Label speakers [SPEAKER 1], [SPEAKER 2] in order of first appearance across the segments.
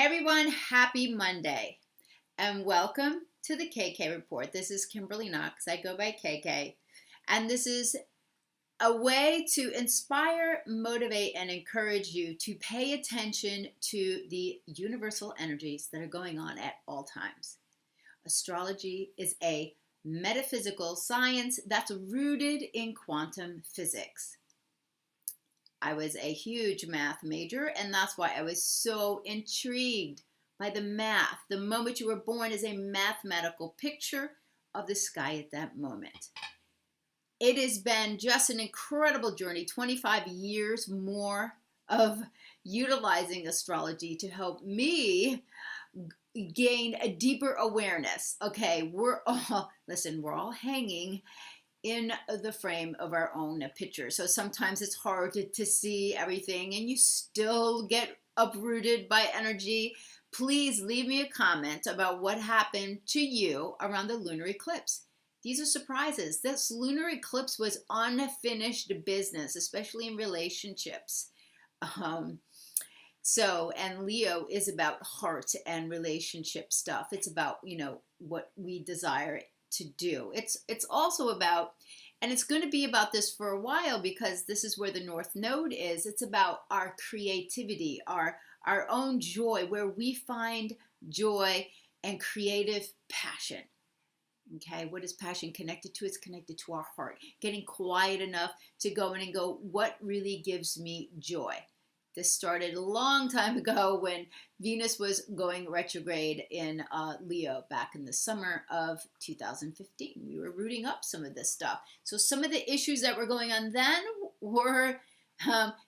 [SPEAKER 1] Everyone, happy Monday and welcome to the KK Report. This is Kimberly Knox. I go by KK, and this is a way to inspire, motivate, and encourage you to pay attention to the universal energies that are going on at all times. Astrology is a metaphysical science that's rooted in quantum physics. I was a huge math major, and that's why I was so intrigued by the math. The moment you were born is a mathematical picture of the sky at that moment. It has been just an incredible journey, 25 years more of utilizing astrology to help me gain a deeper awareness. Okay, we're all hanging in the frame of our own picture. So sometimes it's hard to see everything and you still get uprooted by energy. Please leave me a comment about what happened to you around the lunar eclipse. These are surprises. This lunar eclipse was unfinished business, especially in relationships. And Leo is about heart and relationship stuff. It's about, what we desire to do. It's also about, and it's going to be about this for a while because this is where the North Node is. It's about our creativity, our own joy, where we find joy and creative passion. Okay, what is passion connected to? It's connected to our heart. Getting quiet enough to go in and go, what really gives me joy? This started a long time ago when Venus was going retrograde in Leo back in the summer of 2015. We were rooting up some of this stuff. So some of the issues that were going on then were,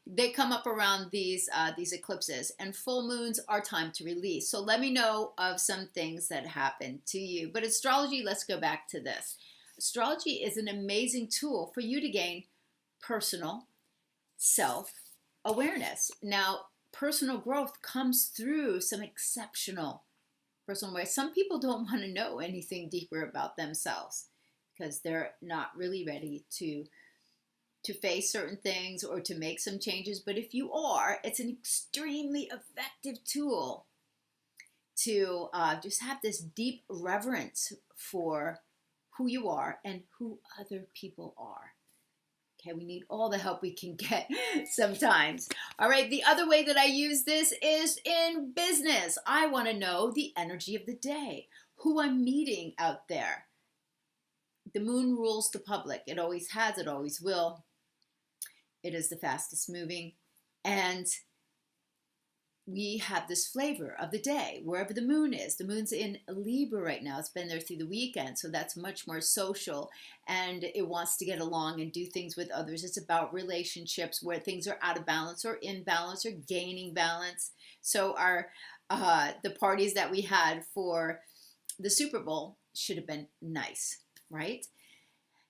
[SPEAKER 1] they come up around these eclipses, and full moons are time to release. So let me know of some things that happened to you. But astrology, let's go back to this. Astrology is an amazing tool for you to gain personal self-awareness. Now, personal growth comes through some exceptional personal awareness. Some people don't want to know anything deeper about themselves because they're not really ready to face certain things or to make some changes. But if you are, it's an extremely effective tool to just have this deep reverence for who you are and who other people are. Okay, we need all the help we can get sometimes. All right, the other way that I use this is in business. I want to know the energy of the day, who I'm meeting out there. The moon rules the public. It always has, it always will. It is the fastest moving. And we have this flavor of the day, wherever the moon is. The moon's in Libra right now. It's been there through the weekend, so that's much more social, and it wants to get along and do things with others. It's about relationships where things are out of balance or in balance or gaining balance. So the parties that we had for the Super Bowl should have been nice, right?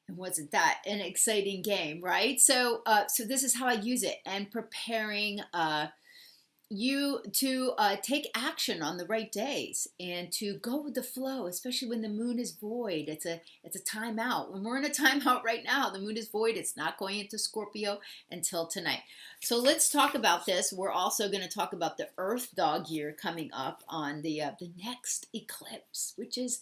[SPEAKER 1] And wasn't that an exciting game, right? So this is how I use it, and preparing you to take action on the right days and to go with the flow, especially when the moon is void. It's a timeout. When we're in a timeout right now, the moon is void. It's not going into Scorpio until tonight. So let's talk about this. We're also going to talk about the Earth dog year coming up on the next eclipse, which is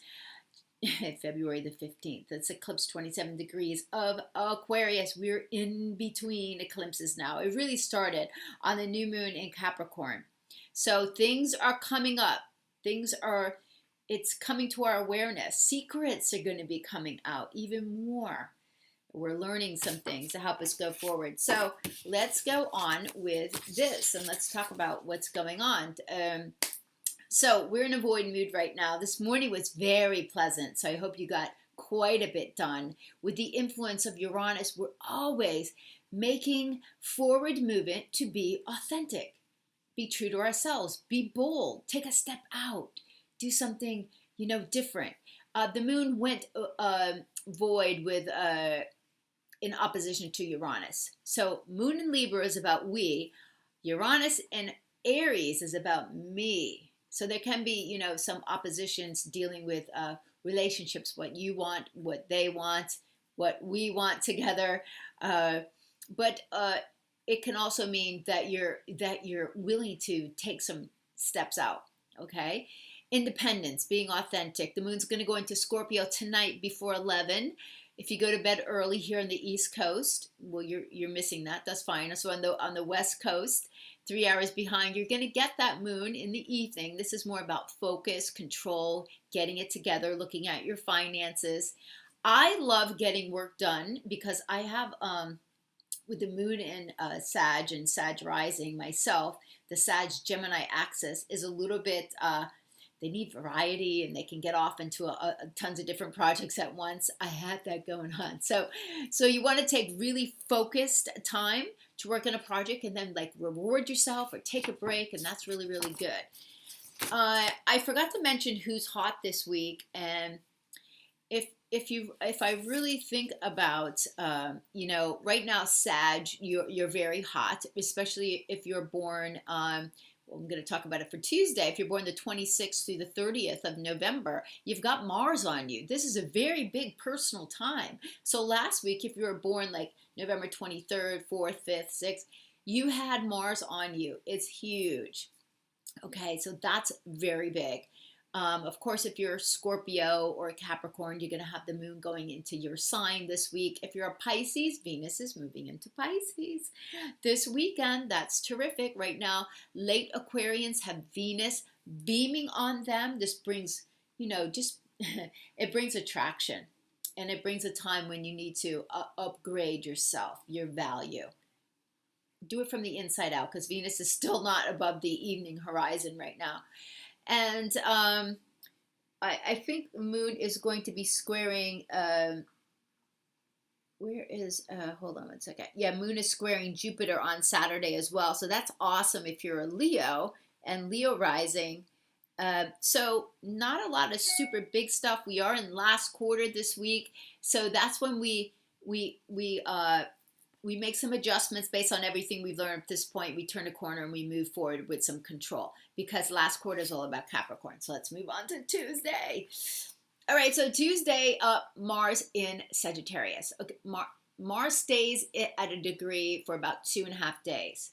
[SPEAKER 1] February the 15th. It's eclipse 27 degrees of Aquarius. We're in between eclipses now. It really started on the new moon in Capricorn. So things are coming up. It's coming to our awareness. Secrets are going to be coming out even more. We're learning some things to help us go forward. So let's go on with this and let's talk about what's going on. So we're in a void mood right now. This morning was very pleasant, so I hope you got quite a bit done. With the influence of Uranus, we're always making forward movement to be authentic. Be true to ourselves. Be bold. Take a step out. Do something, different. The moon went void with in opposition to Uranus. So moon in Libra is about we. Uranus in Aries is about me. So there can be, some oppositions dealing with relationships, what you want, what they want, what we want together. But it can also mean that you're willing to take some steps out okay? Independence, being authentic. The moon's going to go into Scorpio tonight before 11. If you go to bed early here on the East Coast, well, you're missing that. That's fine. So on the West Coast, 3 hours behind, you're going to get that moon in the evening. This is more about focus, control, getting it together, looking at your finances. I love getting work done because I have with the moon in Sag and Sag rising myself, the Sag Gemini axis is a little bit, they need variety and they can get off into tons of different projects at once. I had that going on. So you want to take really focused time to work on a project and then like reward yourself or take a break. And that's really, really good. I forgot to mention who's hot this week. And if I really think about, right now, Sag, you're very hot, especially if you're born, well, I'm going to talk about it for Tuesday. If you're born the 26th through the 30th of November, you've got Mars on you. This is a very big personal time. So last week, if you were born like November 23rd, 4th, 5th, 6th, you had Mars on you. It's huge. Okay, so that's very big. Of course, if you're a Scorpio or a Capricorn, you're going to have the moon going into your sign this week. If you're a Pisces, Venus is moving into Pisces this weekend. That's terrific. Right now, late Aquarians have Venus beaming on them. This brings, it brings attraction. And it brings a time when you need to upgrade yourself, your value. Do it from the inside out because Venus is still not above the evening horizon right now. And I think the moon is going to be squaring, hold on one second. Yeah, moon is squaring Jupiter on Saturday as well. So that's awesome if you're a Leo and Leo rising. So not a lot of super big stuff. We are in last quarter this week. So that's when we make some adjustments based on everything we've learned at this point. We turn a corner and we move forward with some control because last quarter is all about Capricorn. So let's move on to Tuesday. All right, so Tuesday, Mars in Sagittarius. Okay, Mars stays at a degree for about 2.5 days.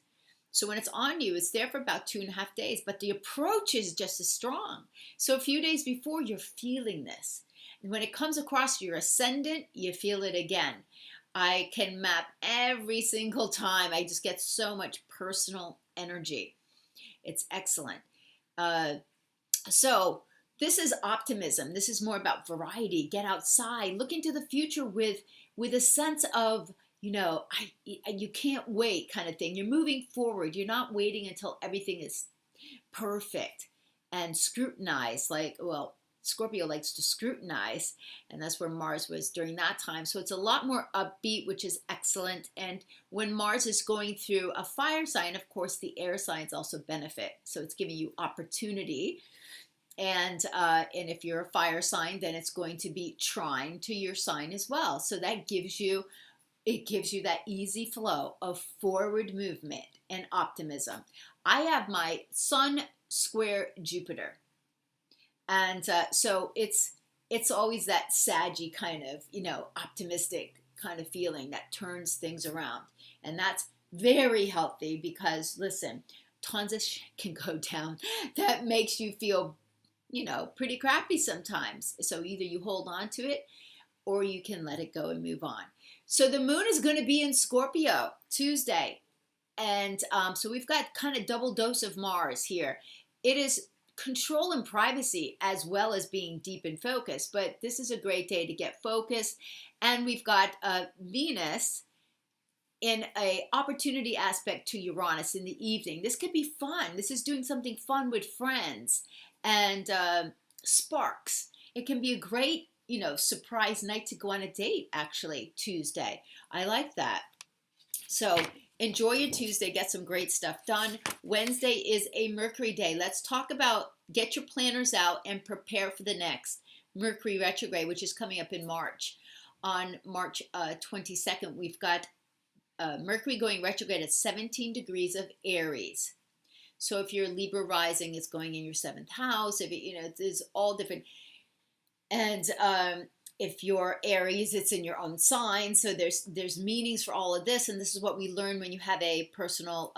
[SPEAKER 1] So when it's on you, it's there for about 2.5 days, but the approach is just as strong. So a few days before, you're feeling this. And when it comes across your ascendant, you feel it again. I can map every single time. I just get so much personal energy. It's excellent. So this is optimism. This is more about variety. Get outside. Look into the future with a sense of, you can't wait kind of thing. You're moving forward. You're not waiting until everything is perfect and scrutinized. Scorpio likes to scrutinize, and that's where Mars was during that time. So it's a lot more upbeat, which is excellent. And when Mars is going through a fire sign, of course, the air signs also benefit. So it's giving you opportunity. And if you're a fire sign, then it's going to be trine to your sign as well. So that gives you that easy flow of forward movement and optimism. I have my Sun square Jupiter. And so it's always that saggy kind of, optimistic kind of feeling that turns things around. And that's very healthy because, listen, tons of shit can go down that makes you feel, pretty crappy sometimes. So either you hold on to it or you can let it go and move on. So the moon is going to be in Scorpio Tuesday. And so we've got kind of double dose of Mars here. It is control and privacy as well as being deep in focus, but this is a great day to get focused. And we've got Venus in a opportunity aspect to Uranus in the evening. This could be fun. This is doing something fun with friends and sparks. It can be a great, surprise night to go on a date, actually, Tuesday. I like that. So enjoy your Tuesday. Get some great stuff done. Wednesday is a Mercury day. Let's talk about, get your planners out and prepare for the next Mercury retrograde, which is coming up in March. On March 22nd, we've got Mercury going retrograde at 17 degrees of Aries. So if you're Libra rising, it's going in your 7th house. If there's all different. And if you're Aries, it's in your own sign. So there's meanings for all of this. And this is what we learn when you have a personal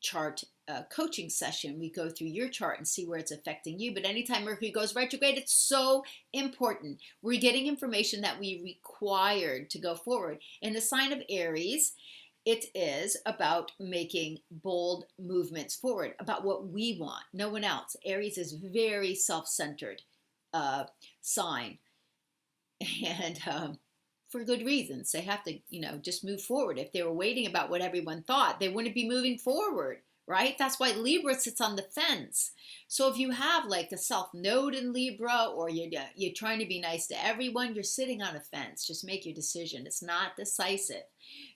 [SPEAKER 1] chart coaching session, we go through your chart and see where it's affecting you. But anytime Mercury goes retrograde, it's so important. We're getting information that we required to go forward. In the sign of Aries, it is about making bold movements forward, about what we want, no one else. Aries is very self-centered sign, and for good reasons. They have to, just move forward. If they were waiting about what everyone thought, they wouldn't be moving forward, right? That's why Libra sits on the fence. So if you have like a self node in Libra, or you're trying to be nice to everyone, you're sitting on a fence. Just make your decision. It's not decisive.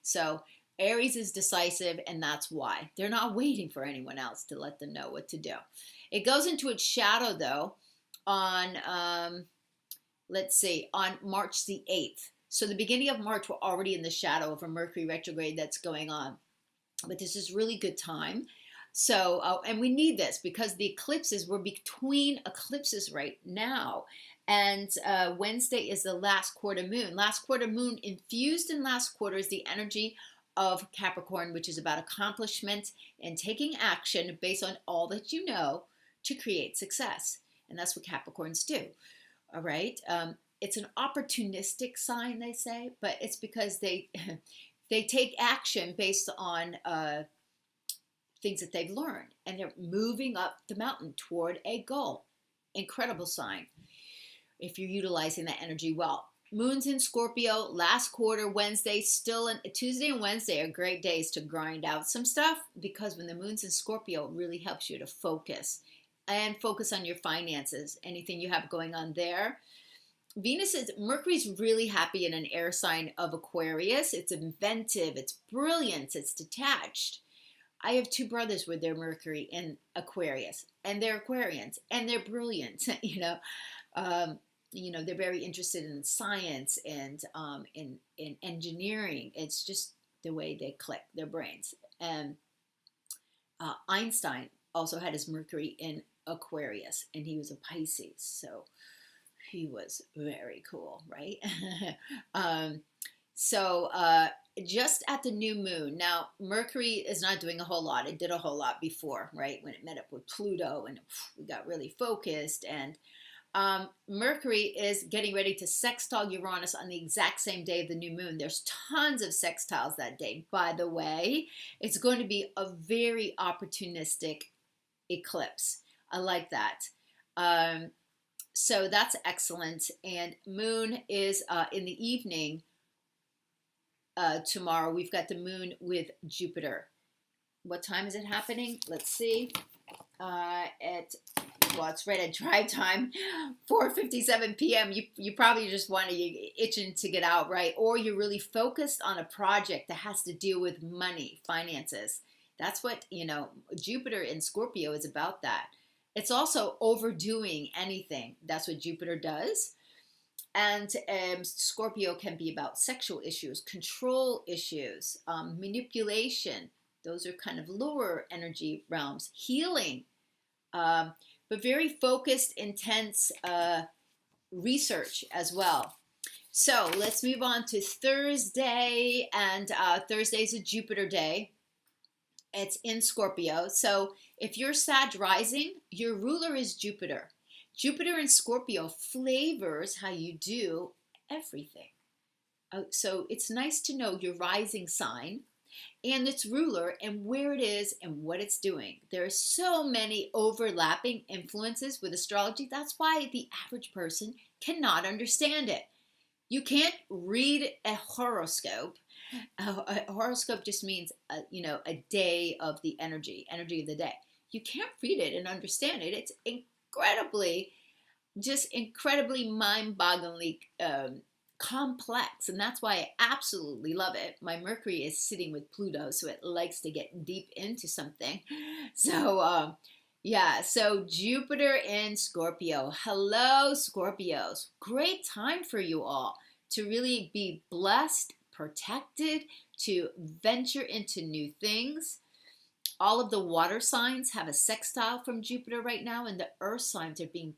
[SPEAKER 1] So Aries is decisive, and that's why. They're not waiting for anyone else to let them know what to do. It goes into its shadow, though, on, let's see, on March the 8th. So the beginning of March, we're already in the shadow of a Mercury retrograde that's going on. But this is really good time. So, and we need this because the eclipses, we're between eclipses right now. And Wednesday is the last quarter moon. Last quarter moon, infused in last quarter, is the energy of Capricorn, which is about accomplishment and taking action based on all that you know to create success. And that's what Capricorns do. All right. It's an opportunistic sign, they say, but it's because they take action based on things that they've learned, and they're moving up the mountain toward a goal. Incredible sign if you're utilizing that energy well. Moon's in Scorpio, last quarter, Wednesday, Tuesday and Wednesday are great days to grind out some stuff, because when the moon's in Scorpio, it really helps you to focus on your finances, anything you have going on there. Mercury's really happy in an air sign of Aquarius. It's inventive, it's brilliant, it's detached. I have two brothers with their Mercury in Aquarius, and they're Aquarians, and they're brilliant. They're very interested in science and in engineering. It's just the way they click their brains. And Einstein also had his Mercury in Aquarius, and he was a Pisces, so he was very cool, right? Just at the new moon. Now, Mercury is not doing a whole lot. It did a whole lot before, right? When it met up with Pluto, and we got really focused. And Mercury is getting ready to sextile Uranus on the exact same day of the new moon. There's tons of sextiles that day. By the way, it's going to be a very opportunistic eclipse. I like that. So that's excellent. And moon is in the evening tomorrow. We've got the moon with Jupiter. What time is it happening? Let's see. It's right at drive time, 4:57 p.m. You probably just you're itching to get out, right? Or you're really focused on a project that has to deal with money, finances. That's what, Jupiter in Scorpio is about that. It's also overdoing anything. That's what Jupiter does. And Scorpio can be about sexual issues, control issues, manipulation. Those are kind of lower energy realms. Healing, but very focused, intense research as well. So let's move on to Thursday. And Thursday's a Jupiter day. It's in Scorpio. So if you're Sag rising, your ruler is Jupiter. Jupiter in Scorpio flavors how you do everything. So it's nice to know your rising sign and its ruler and where it is and what it's doing. There are so many overlapping influences with astrology. That's why the average person cannot understand it. You can't read a horoscope. A horoscope just means, a day of the energy of the day. You can't read it and understand it. It's incredibly mind-bogglingly complex, and that's why I absolutely love it. My Mercury is sitting with Pluto, so it likes to get deep into something. So so Jupiter in Scorpio. Hello, Scorpios. Great time for you all to really be blessed, protected, to venture into new things. All of the water signs have a sextile from Jupiter right now, and the earth signs are being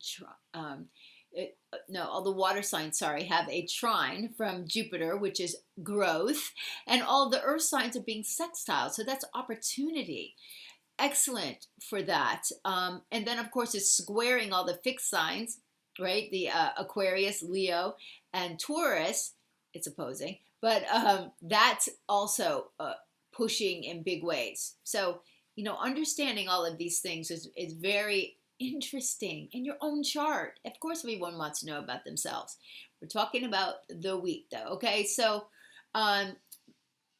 [SPEAKER 1] all the water signs, have a trine from Jupiter, which is growth, and all the earth signs are being sextile. So that's opportunity. excellent for that. And then, of course, it's squaring all the fixed signs, right? The Aquarius, Leo, and Taurus, it's opposing. But that's also pushing in big ways. So, understanding all of these things is very interesting in your own chart. Of course, everyone wants to know about themselves. We're talking about the week, though, okay? So,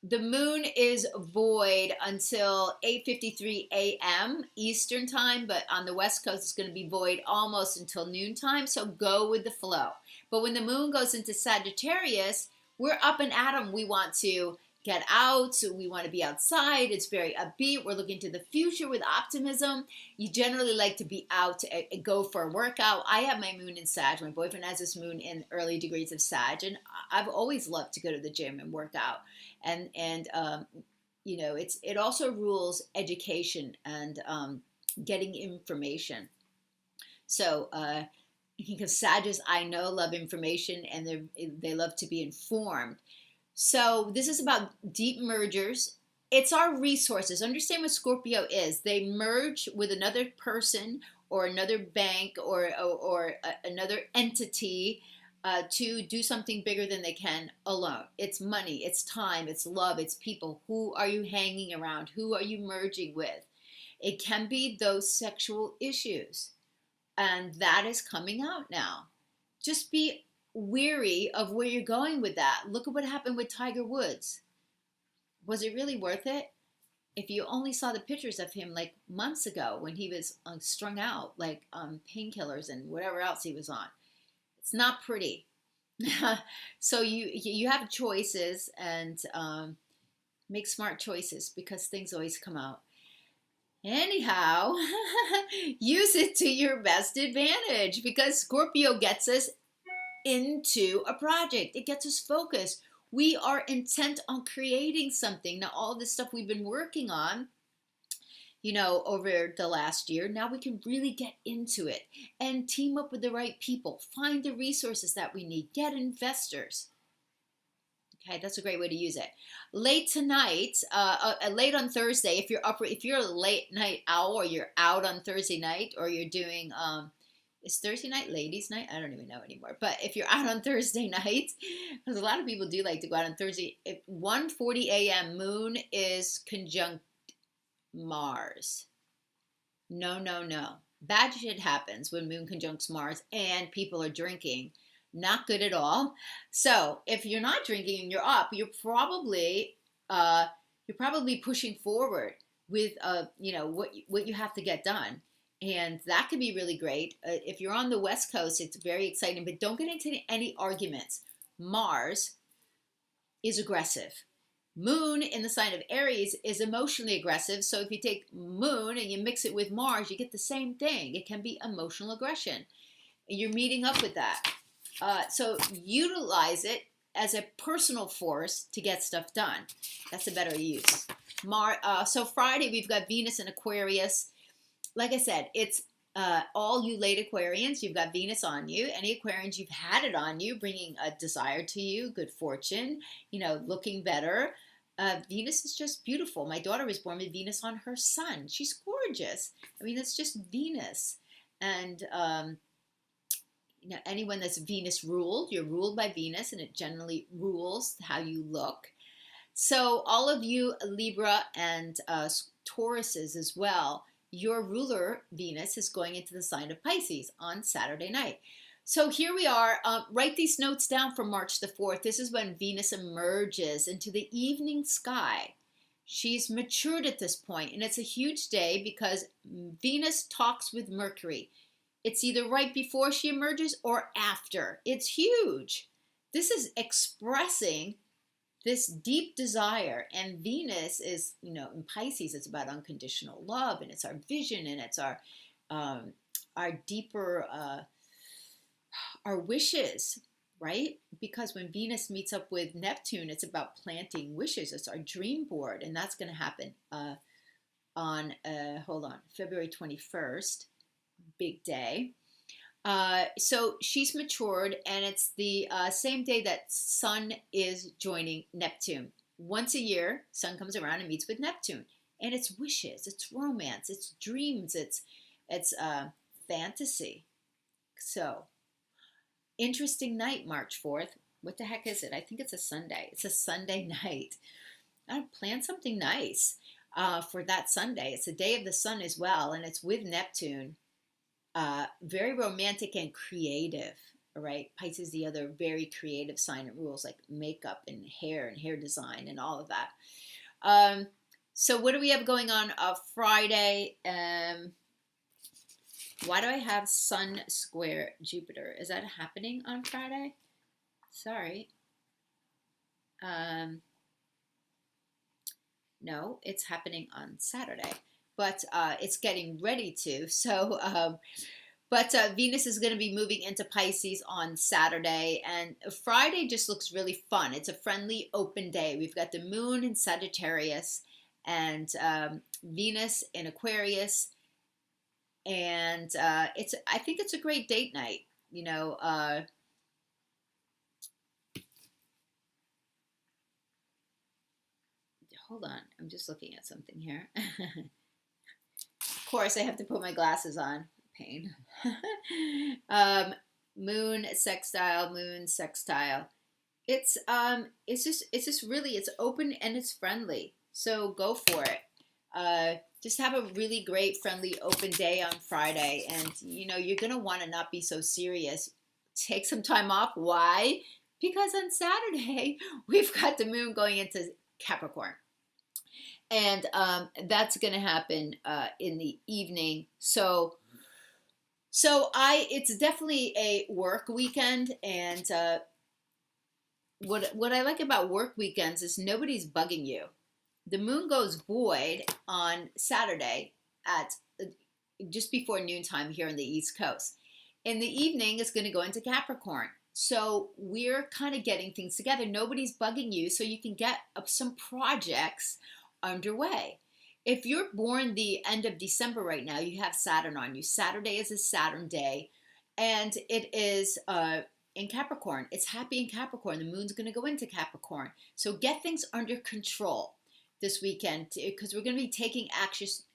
[SPEAKER 1] the moon is void until 8:53 a.m. Eastern time, but on the West Coast, it's going to be void almost until noontime, so go with the flow. But when the moon goes into Sagittarius, we're up and at 'em. We want to get out, so we want to be outside. It's very upbeat. We're looking to the future with optimism. You generally like to be out and go for a workout. I have my moon in Sag. My boyfriend has his moon in early degrees of Sag, and I've always loved to go to the gym and work out. And it also rules education and getting information. So because Sages, I know, love information, and they love to be informed. So this is about deep mergers. It's our resources. Understand what Scorpio is. They merge with another person or another bank or another entity to do something bigger than they can alone. It's money, it's time, it's love, it's people. Who are you hanging around? Who are you merging with? It can be those sexual issues. And that is coming out now. Just be weary of where you're going with that. Look at what happened with Tiger Woods. Was it really worth it? If you only saw the pictures of him like months ago when he was strung out, like painkillers and whatever else he was on. It's not pretty. So you have choices, and make smart choices, because things always come out. Anyhow, use it to your best advantage, because Scorpio gets us into a project. It gets us focused. We are intent on creating something. Now, all this stuff we've been working on, over the last year, now we can really get into it and team up with the right people, find the resources that we need, get investors. Okay, that's a great way to use it. Late tonight, late on Thursday, if you're a late night owl, or you're out on Thursday night, or you're doing, is Thursday night ladies' night? I don't even know anymore. But if you're out on Thursday night, because a lot of people do like to go out on Thursday, at 1:40 a.m., moon is conjunct Mars. No. Bad shit happens when moon conjuncts Mars and people are drinking. Not good at all. So if you're not drinking and you're up, you're probably pushing forward with what you have to get done. And that could be really great. If you're on the West Coast, it's very exciting, but don't get into any arguments. Mars is aggressive. Moon in the sign of Aries is emotionally aggressive. So if you take moon and you mix it with Mars, you get the same thing. It can be emotional aggression. You're meeting up with that. So utilize it as a personal force to get stuff done. That's a better use. So Friday, we've got Venus in Aquarius. Like I said, it's all you late Aquarians, you've got Venus on you. Any Aquarians, you've had it on you, bringing a desire to you, good fortune, looking better. Venus is just beautiful. My daughter was born with Venus on her sun. She's gorgeous. I mean, it's just Venus. And, anyone that's Venus ruled, you're ruled by Venus, and it generally rules how you look. So all of you Libra and Tauruses as well, your ruler, Venus, is going into the sign of Pisces on Saturday night. So here we are. Write these notes down for March the 4th. This is when Venus emerges into the evening sky. She's matured at this point, and it's a huge day because Venus talks with Mercury. It's either right before she emerges or after. It's huge. This is expressing this deep desire, and Venus is, in Pisces, it's about unconditional love, and it's our vision, and it's our deeper, our wishes, right? Because when Venus meets up with Neptune, it's about planting wishes. It's our dream board, and that's going to happen on February 21st, big day. So she's matured, and it's the same day that Sun is joining Neptune. Once a year, Sun comes around and meets with Neptune. And it's wishes, it's romance, it's dreams, it's fantasy. So, interesting night, March 4th. What the heck is it? I think it's a Sunday. It's a Sunday night. I plan something nice for that Sunday. It's the day of the sun as well, and it's with Neptune. Very romantic and creative. All right, Pisces, the other very creative sign. It rules like makeup and hair design and all of that. So what do we have going on Friday? Why do I have Sun square Jupiter? Is that happening on Friday? Sorry. No, it's happening on Saturday, but it's getting ready to. So, but Venus is going to be moving into Pisces on Saturday, and Friday just looks really fun. It's a friendly, open day. We've got the moon in Sagittarius and Venus in Aquarius, and I think it's a great date night. You know, hold on, I'm just looking at something here. Of course, I have to put my glasses on. Pain. Moon sextile. It's just really, it's open and it's friendly. So go for it. Just have a really great, friendly, open day on Friday, and you know you're gonna want to not be so serious. Take some time off. Why? Because on Saturday we've got the moon going into Capricorn. And that's going to happen in the evening. So it's definitely a work weekend. And what I like about work weekends is nobody's bugging you. The moon goes void on Saturday at just before noontime here on the East Coast. In the evening, it's going to go into Capricorn. So we're kind of getting things together. Nobody's bugging you, so you can get up some projects underway. If you're born the end of December right now, you have Saturn on you. Saturday is a Saturn day, and it is in Capricorn. It's happy in Capricorn. The moon's going to go into Capricorn. So get things under control this weekend, because we're going to be taking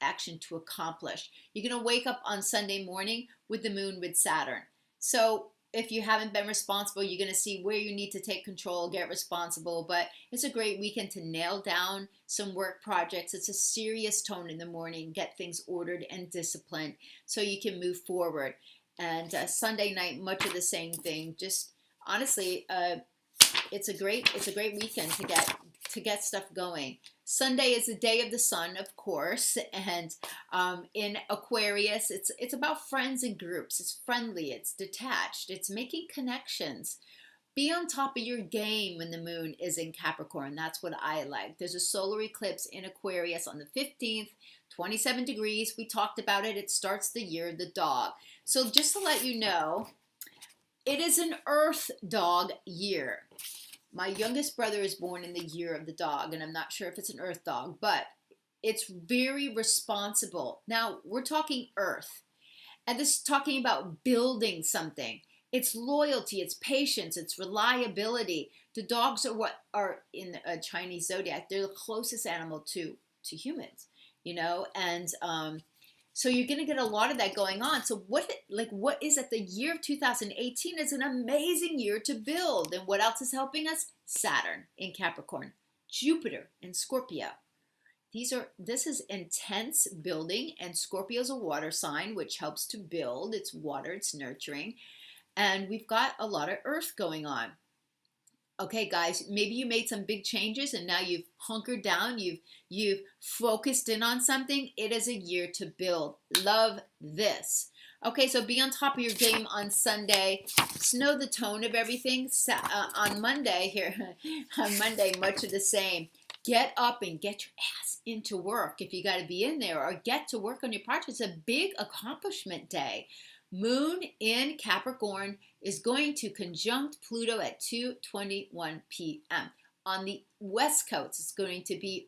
[SPEAKER 1] action to accomplish. You're going to wake up on Sunday morning with the moon with Saturn. So if you haven't been responsible, you're going to see where you need to take control, get responsible. But it's a great weekend to nail down some work projects. It's a serious tone in the morning. Get things ordered and disciplined so you can move forward. And Sunday night, much of the same thing. Just honestly, it's a great weekend to get stuff going. Sunday is the day of the sun, of course, and in Aquarius, it's about friends and groups. It's friendly, it's detached, it's making connections. Be on top of your game when the moon is in Capricorn. That's what I like. There's a solar eclipse in Aquarius on the 15th, 27 degrees. We talked about it. It starts the year of the dog. So just to let you know, it is an Earth dog year. My youngest brother is born in the year of the dog, and I'm not sure if it's an Earth dog, but it's very responsible. Now, we're talking Earth, and this is talking about building something. It's loyalty, it's patience, it's reliability. The dogs are what are in a Chinese zodiac. They're the closest animal to humans, you know, and so you're going to get a lot of that going on. So what is it? The year of 2018 is an amazing year to build. And what else is helping us? Saturn in Capricorn, Jupiter in Scorpio. This is intense building, and Scorpio is a water sign, which helps to build. It's water, it's nurturing. And we've got a lot of earth going on. Okay, guys, maybe you made some big changes and now you've hunkered down, you've focused in on something. It is a year to build. Love this. Okay, so be on top of your game on Sunday. Just know the tone of everything. On Monday, much of the same. Get up and get your ass into work if you got to be in there, or get to work on your project. It's a big accomplishment day. Moon in Capricorn is going to conjunct Pluto at 2:21 p.m. On the West Coast, it's going to be,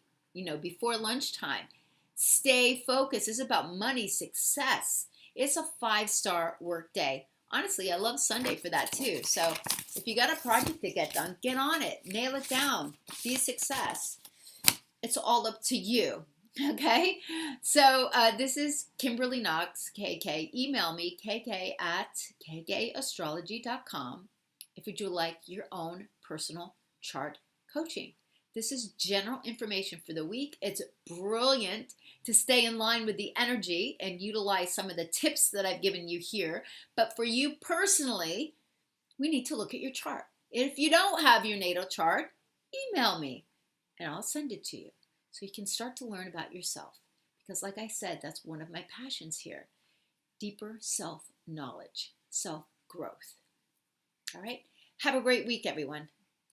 [SPEAKER 1] before lunchtime. Stay focused. It's about money, success. It's a 5-star work day. Honestly, I love Sunday for that too. So if you got a project to get done, get on it. Nail it down. Be a success. It's all up to you. Okay, so this is Kimberly Knox, KK. Email me, kk@kkastrology.com, if you would like your own personal chart coaching. This is general information for the week. It's brilliant to stay in line with the energy and utilize some of the tips that I've given you here. But for you personally, we need to look at your chart. If you don't have your natal chart, email me and I'll send it to you so you can start to learn about yourself. Because like I said, that's one of my passions here. Deeper self-knowledge, self-growth. All right? Have a great week, everyone.